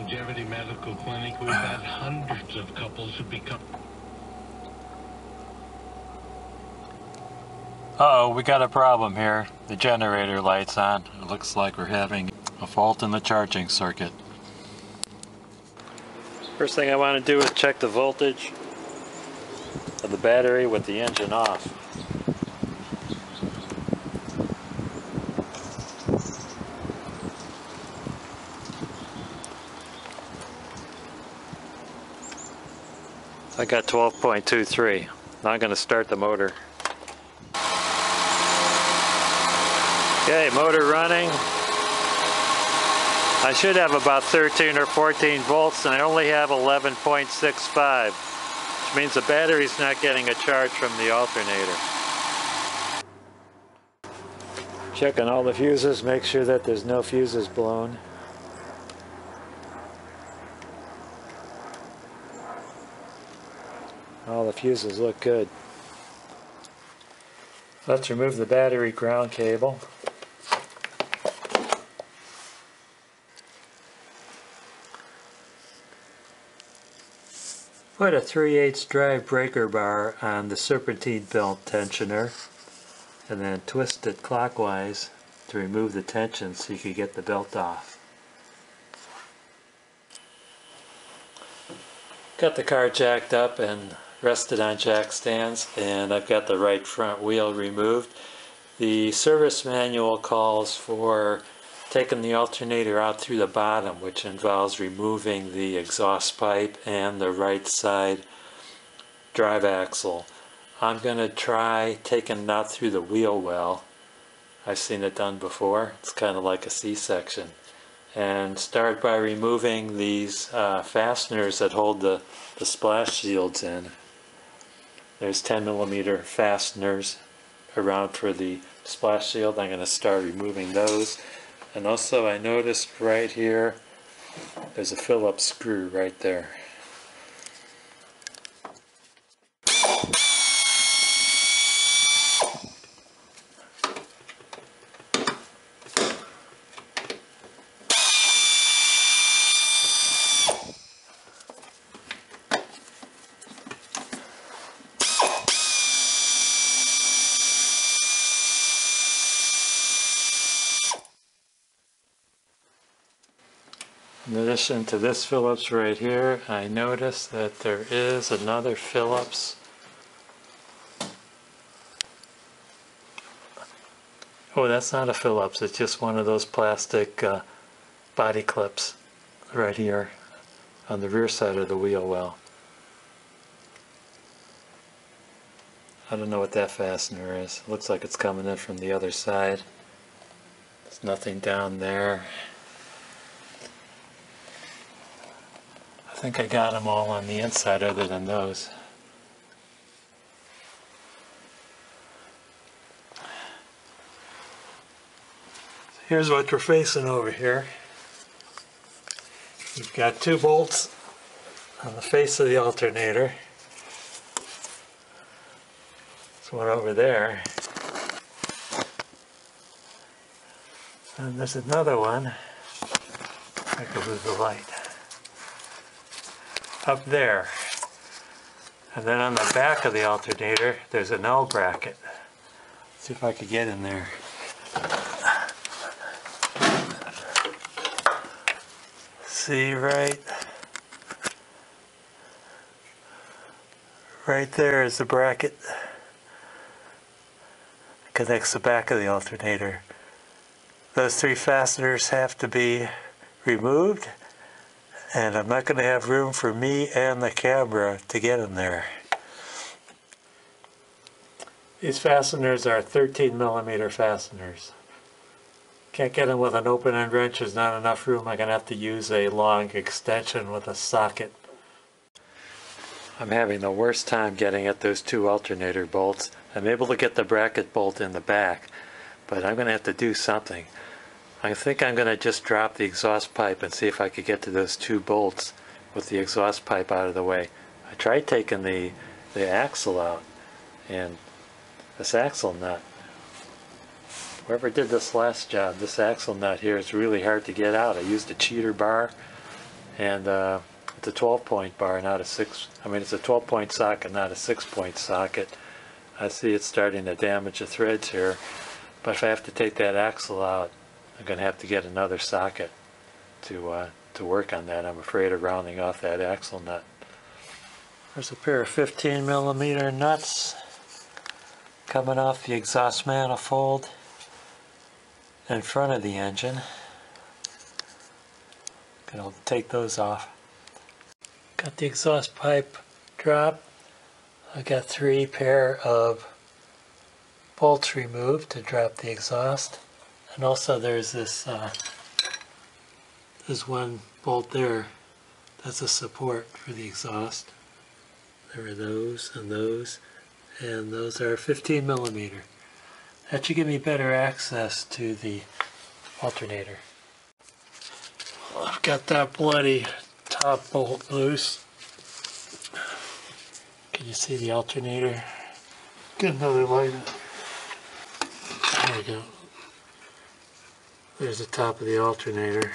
longevity medical clinic, we've had hundreds of couples who become... Uh-oh, we got a problem here. The generator light's on. It looks like we're having a fault in the charging circuit. First thing I want to do is check the voltage of the battery with the engine off. I got 12.23. Now I'm going to start the motor. Okay, motor running. I should have about 13 or 14 volts and I only have 11.65, which means the battery's not getting a charge from the alternator. Checking all the fuses, make sure that there's no fuses blown. All the fuses look good. Let's remove the battery ground cable. Put a 3/8 drive breaker bar on the serpentine belt tensioner and then twist it clockwise to remove the tension so you can get the belt off. Got the car jacked up and rested on jack stands, and I've got the right front wheel removed. The service manual calls for taking the alternator out through the bottom, which involves removing the exhaust pipe and the right side drive axle. I'm going to try taking it out through the wheel well. I've seen it done before. It's kind of like a C-section. And start by removing these fasteners that hold the splash shields in. There's 10mm fasteners around for the splash shield. I'm going to start removing those. And also I noticed right here there's a Phillips screw right there. In addition to this Phillips right here, I noticed that there is another Phillips. Oh, that's not a Phillips, it's just one of those plastic body clips right here on the rear side of the wheel well. I don't know what that fastener is. It looks like it's coming in from the other side. There's nothing down there. I think I got them all on the inside other than those. Here's what we're facing over here. We've got two bolts on the face of the alternator. There's one over there. And there's another one. I can lose the light. Up there. And then on the back of the alternator there's an L bracket. Let's see if I could get in there. See right there is the bracket. Connects the back of the alternator. Those three fasteners have to be removed. And I'm not going to have room for me and the camera to get in there. These fasteners are 13mm fasteners. Can't get them with an open end wrench, there's not enough room. I'm going to have to use a long extension with a socket. I'm having the worst time getting at those two alternator bolts. I'm able to get the bracket bolt in the back, but I'm going to have to do something. I think I'm going to just drop the exhaust pipe and see if I could get to those two bolts with the exhaust pipe out of the way. I tried taking the axle out, and this axle nut, whoever did this last job, this axle nut here is really hard to get out. I used a cheater bar and it's a 12-point bar, not a 6. I mean, it's a 12-point socket, not a 6-point socket. I see it's starting to damage the threads here, but if I have to take that axle out, I'm going to have to get another socket to work on that. I'm afraid of rounding off that axle nut. There's a pair of 15mm nuts coming off the exhaust manifold in front of the engine. Gonna take those off. Got the exhaust pipe drop. I got 3 pair of bolts removed to drop the exhaust, and also there's this there's one bolt there that's a support for the exhaust. There are those, and those are 15mm. That should give me better access to the alternator. Well, I've got that bloody top bolt loose. Can you see the alternator? Get another light. There we go. There's the top of the alternator.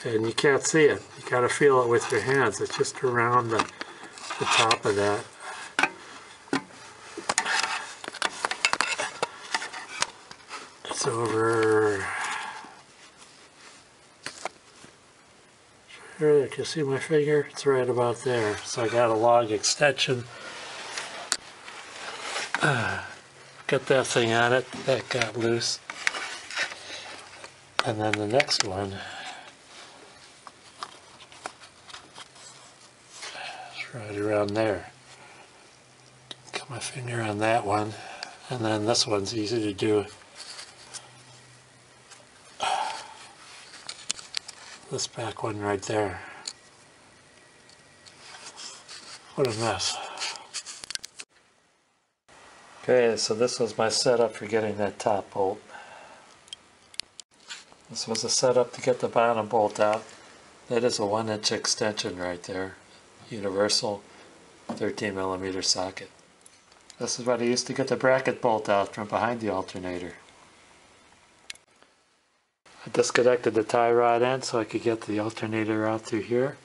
And you can't see it. You gotta feel it with your hands. It's just around the top of that. It's over. Here, can you see my finger? It's right about there. So I got a log extension. Got that thing on it. That got loose. And then the next one is right around there. Got my finger on that one. And then this one's easy to do. This back one right there. What a mess. Okay, so this was my setup for getting that top bolt. This was a setup to get the bottom bolt out. That is a 1-inch extension right there. Universal 13mm socket. This is what I used to get the bracket bolt out from behind the alternator. I disconnected the tie rod end so I could get the alternator out through here,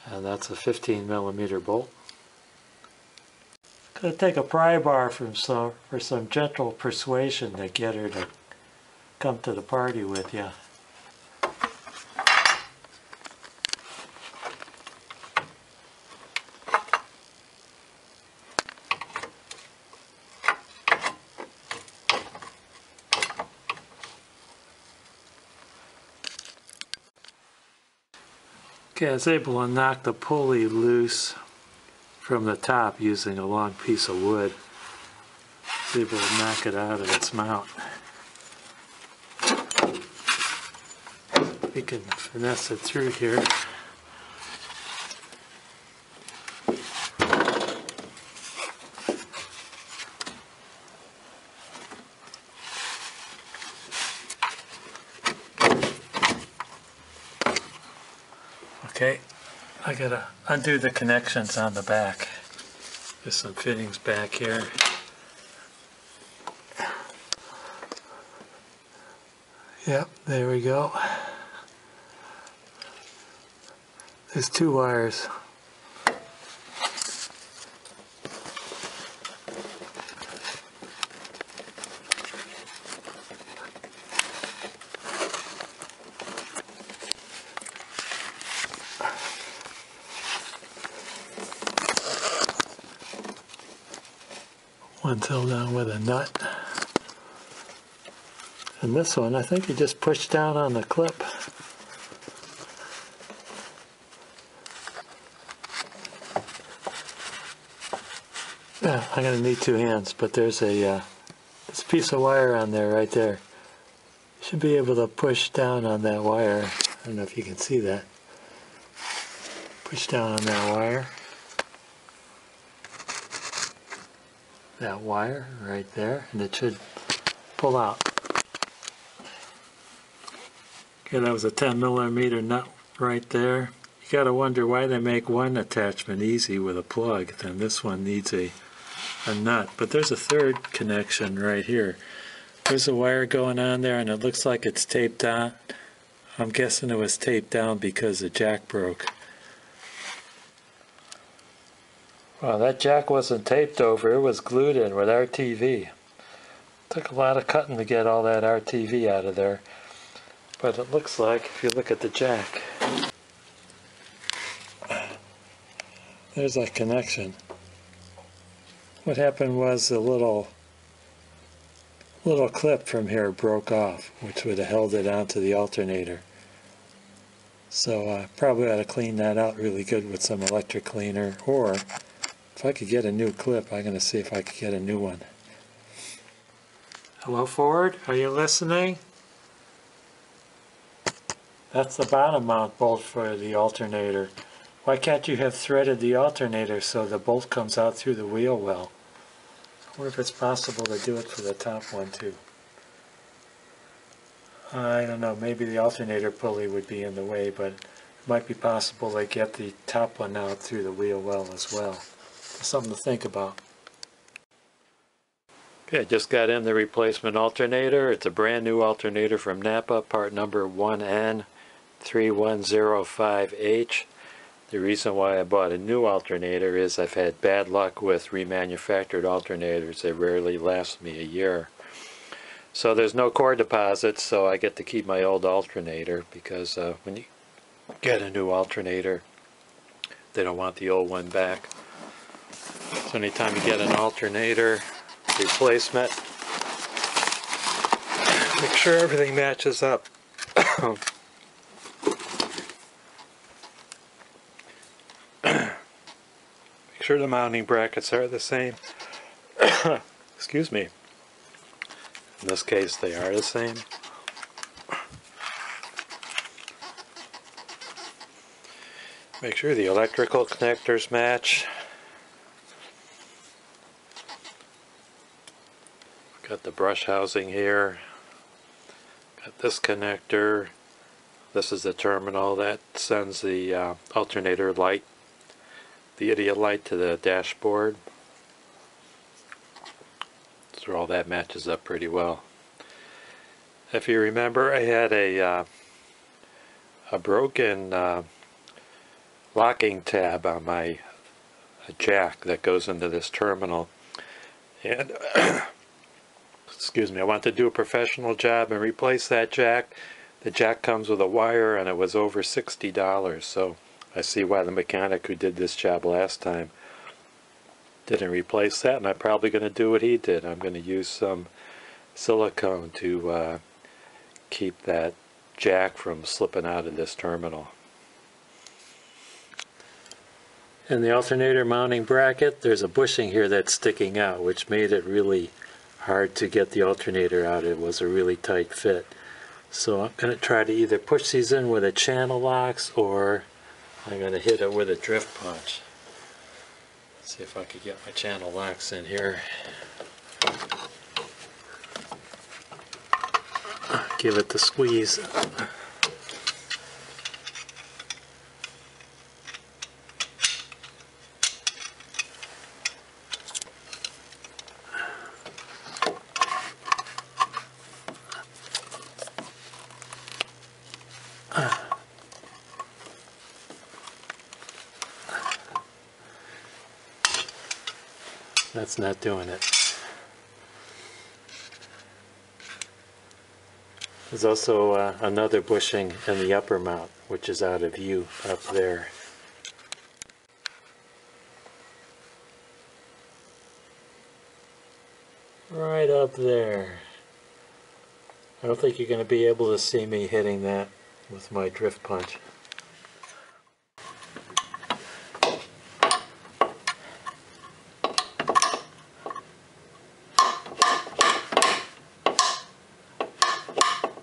and that's a 15mm bolt. Gonna take a pry bar for some gentle persuasion to get her to come to the party with you. Okay, I was able to knock the pulley loose from the top using a long piece of wood. I was able to knock it out of its mount. We can finesse it through here. Okay, I gotta undo the connections on the back. There's some fittings back here. Yep, there we go. There's 2 wires. One's held down with a nut. And this one, I think you just push down on the clip. Yeah, I'm going to need 2 hands, but there's a piece of wire on there right there. You should be able to push down on that wire. I don't know if you can see that. Push down on that wire. That wire right there, and it should pull out. Okay, that was a 10mm nut right there. You gotta wonder why they make one attachment easy with a plug, then this one needs a nut. But there's a third connection right here. There's a wire going on there, and it looks like it's taped on I'm guessing it was taped down because the jack broke. Well, that jack wasn't taped over, it was glued in with RTV. Took a lot of cutting to get all that RTV out of there. But it looks like, if you look at the jack, there's that connection. What happened was the little clip from here broke off, which would have held it onto the alternator. So I probably ought to clean that out really good with some electric cleaner, or if I could get a new clip, I'm going to see if I could get a new one. Hello, Ford? Are you listening? That's the bottom mount bolt for the alternator. Why can't you have threaded the alternator so the bolt comes out through the wheel well? I wonder if it's possible to do it for the top one too. I don't know, maybe the alternator pulley would be in the way, but it might be possible to get the top one out through the wheel well as well. Something to think about. Okay, I just got in the replacement alternator. It's a brand new alternator from Napa, part number 1N3105H. The reason why I bought a new alternator is I've had bad luck with remanufactured alternators. They rarely last me a year. So there's no core deposits, so I get to keep my old alternator, because when you get a new alternator, they don't want the old one back. So anytime you get an alternator replacement, make sure everything matches up. Make sure the mounting brackets are the same. Excuse me. In this case, they are the same. Make sure the electrical connectors match. Got the brush housing here. Got this connector. This is the terminal that sends the alternator light, the idiot light, to the dashboard. So all that matches up pretty well. If you remember, I had a broken locking tab on my jack that goes into this terminal, and excuse me, I wanted to do a professional job and replace that jack. The jack comes with a wire, and it was over $60, so I see why the mechanic who did this job last time didn't replace that, and I'm probably going to do what he did. I'm going to use some silicone to keep that jack from slipping out of this terminal. In the alternator mounting bracket, there's a bushing here that's sticking out, which made it really hard to get the alternator out. It was a really tight fit. So I'm going to try to either push these in with a channel locks, or I'm going to hit it with a drift punch. Let's see if I could get my channel locks in here. Give it the squeeze. That's not doing it. There's also another bushing in the upper mount, which is out of view up there. Right up there. I don't think you're going to be able to see me hitting that with my drift punch.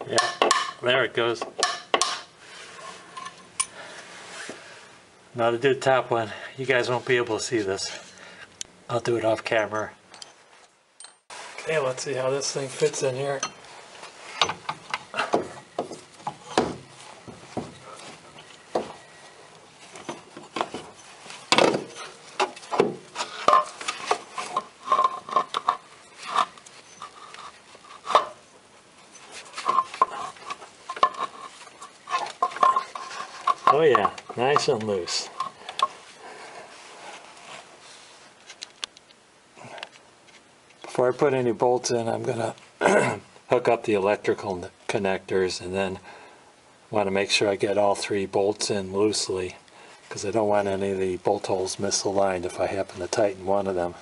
Yeah, there it goes. Now to do the top one, you guys won't be able to see this. I'll do it off camera. Okay, let's see how this thing fits in here. Oh yeah, nice and loose. Before I put any bolts in, I'm going to hook up the electrical connectors, and then want to make sure I get all 3 bolts in loosely, because I don't want any of the bolt holes misaligned if I happen to tighten one of them.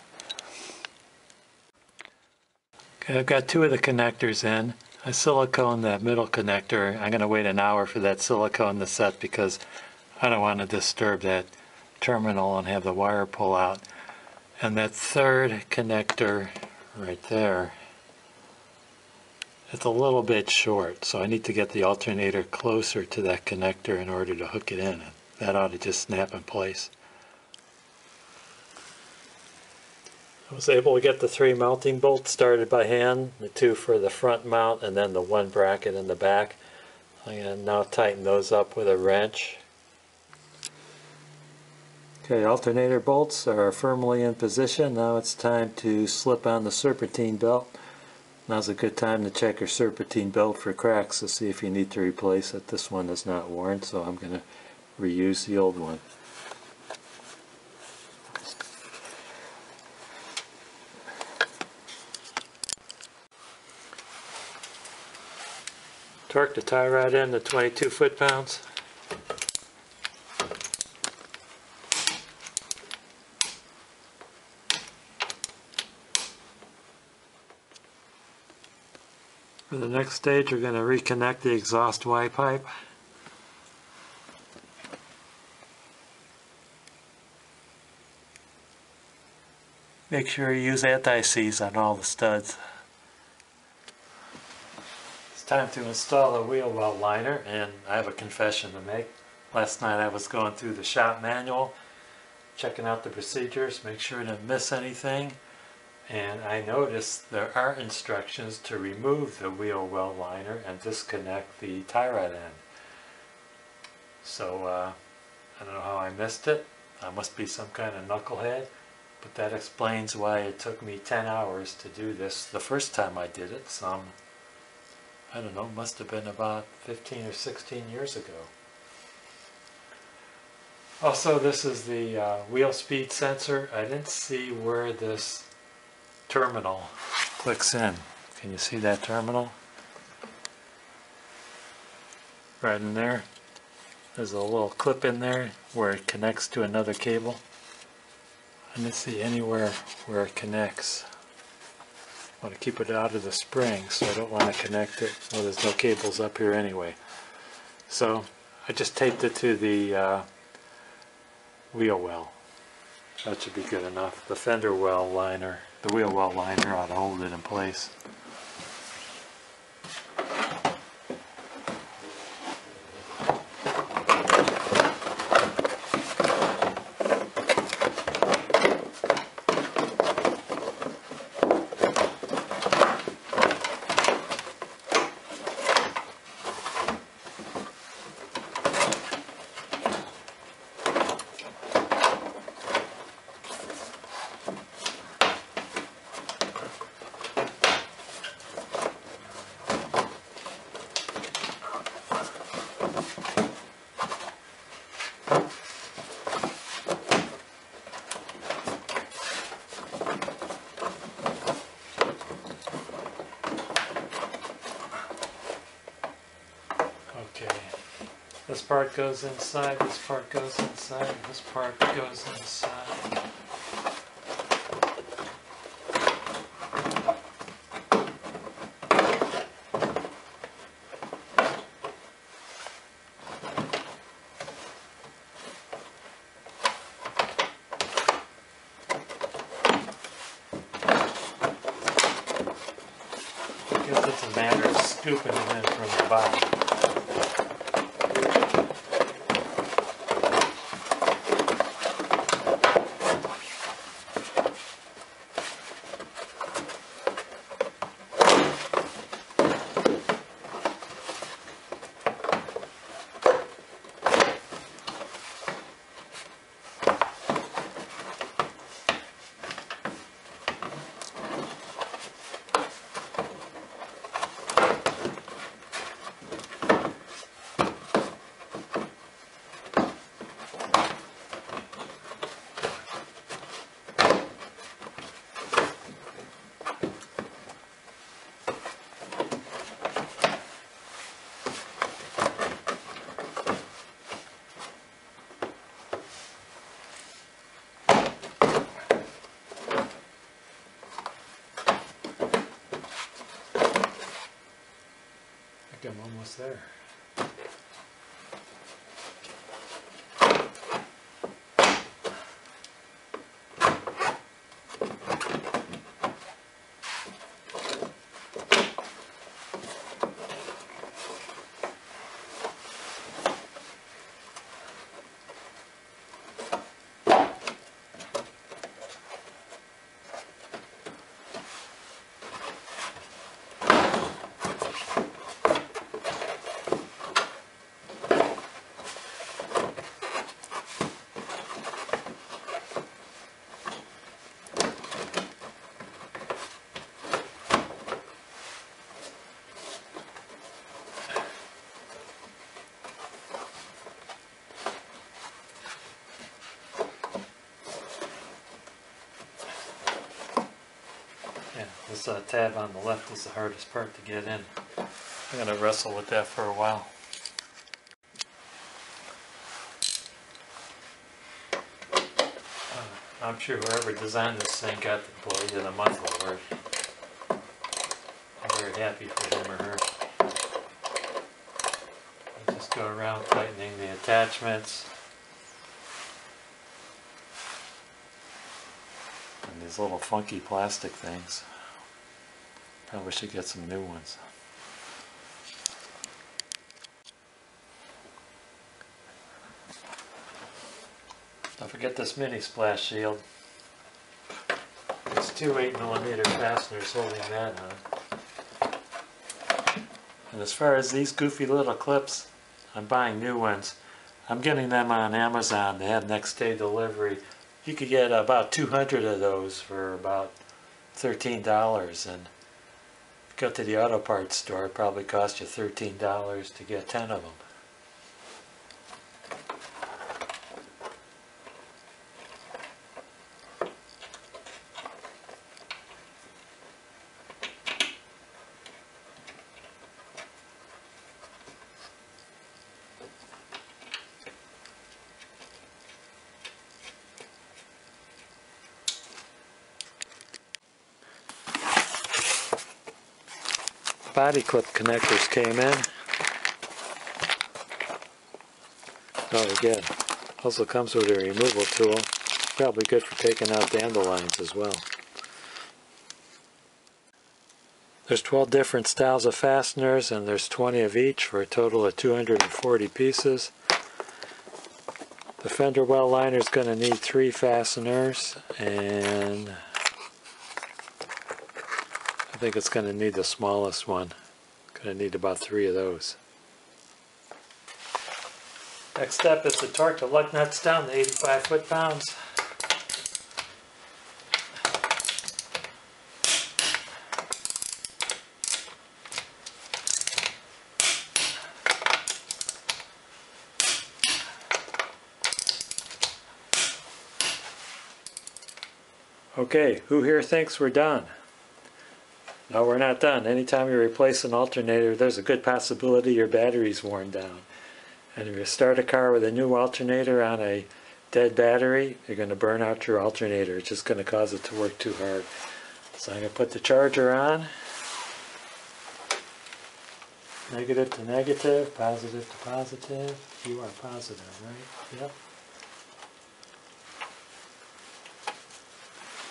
Okay, I've got 2 of the connectors in. I silicone that middle connector. I'm going to wait an hour for that silicone to set because I don't want to disturb that terminal and have the wire pull out. And that 3rd connector right there, it's a little bit short, so I need to get the alternator closer to that connector in order to hook it in. That ought to just snap in place. I was able to get the 3 mounting bolts started by hand, the 2 for the front mount and then the 1 bracket in the back. I'm going to now tighten those up with a wrench. Okay, alternator bolts are firmly in position. Now it's time to slip on the serpentine belt. Now's a good time to check your serpentine belt for cracks to see if you need to replace it. This one is not worn, so I'm going to reuse the old one. Torque the tie rod in to 22 foot-pounds. For the next stage, we're going to reconnect the exhaust Y pipe. Make sure you use anti-seize on all the studs. It's time to install the wheel well liner, and I have a confession to make. Last night I was going through the shop manual, checking out the procedures, make sure I didn't miss anything. And I noticed there are instructions to remove the wheel well liner and disconnect the tie rod end. So I don't know how I missed it. I must be some kind of knucklehead, but that explains why it took me 10 hours to do this the first time I did it. I don't know, must have been about 15 or 16 years ago. Also, this is the wheel speed sensor. I didn't see where this terminal clicks in. Can you see that terminal? Right in there. There's a little clip in there where it connects to another cable. I didn't see anywhere where it connects. I want to keep it out of the spring, so I don't want to connect it. Well, there's no cables up here anyway. So I just taped it to the wheel well. That should be good enough. The fender well liner, the wheel well liner ought to hold it in place. Okay, this part goes inside, this part goes inside, this part goes inside. I guess it's a matter of scooping it in from the bottom. I'm almost there. Yeah, this tab on the left is the hardest part to get in. I'm going to wrestle with that for a while. I'm sure whoever designed this thing got the employee of the month award. I'm very happy for him or her. I just go around tightening the attachments. And these little funky plastic things. Probably should get some new ones. Don't forget this mini splash shield. There's two 8mm fasteners holding that on. And as far as these goofy little clips, I'm buying new ones. I'm getting them on Amazon. They have next day delivery. You could get about 200 of those for about $13. And if you go to the auto parts store, it probably costs you $13 to get 10 of them. Body clip connectors came in. Oh, again, also comes with a removal tool. Probably good for taking out dandelions as well. There's 12 different styles of fasteners, and there's 20 of each for a total of 240 pieces. The fender well liner is going to need 3 fasteners, and I think it's going to need the smallest one. Going to need about 3 of those. Next step is to torque the lug nuts down to 85 foot-pounds. Okay, who here thinks we're done? No, we're not done. Anytime you replace an alternator, there's a good possibility your battery's worn down. And if you start a car with a new alternator on a dead battery, you're going to burn out your alternator. It's just going to cause it to work too hard. So I'm going to put the charger on. Negative to negative, positive to positive. You are positive, right? Yep.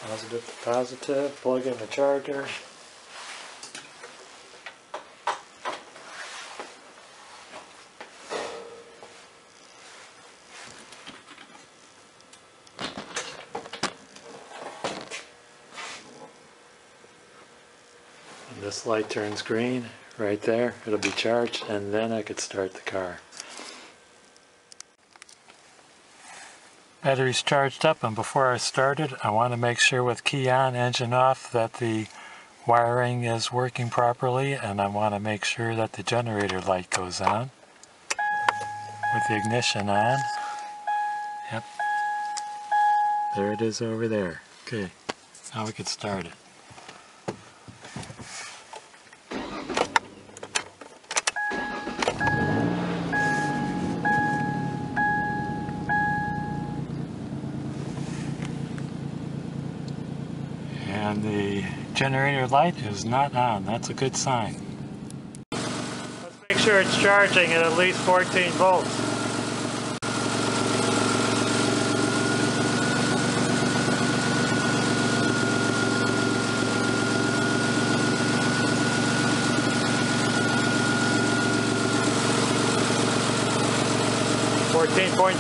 Positive to positive. Plug in the charger. This light turns green right there. It'll be charged, and then I could start the car. Battery's charged up, and before I started, I want to make sure with key on, engine off, that the wiring is working properly, and I want to make sure that the generator light goes on with the ignition on. Yep. There it is over there. Okay, now we can start it. And the generator light is not on. That's a good sign. Let's Make sure it's charging at least 14 volts.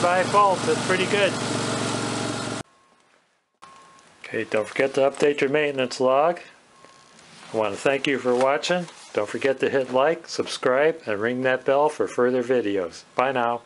.5 volts, that's pretty good. Okay, don't forget to update your maintenance log. I want to thank you for watching. Don't forget to hit like, subscribe, and ring that bell for further videos. Bye now.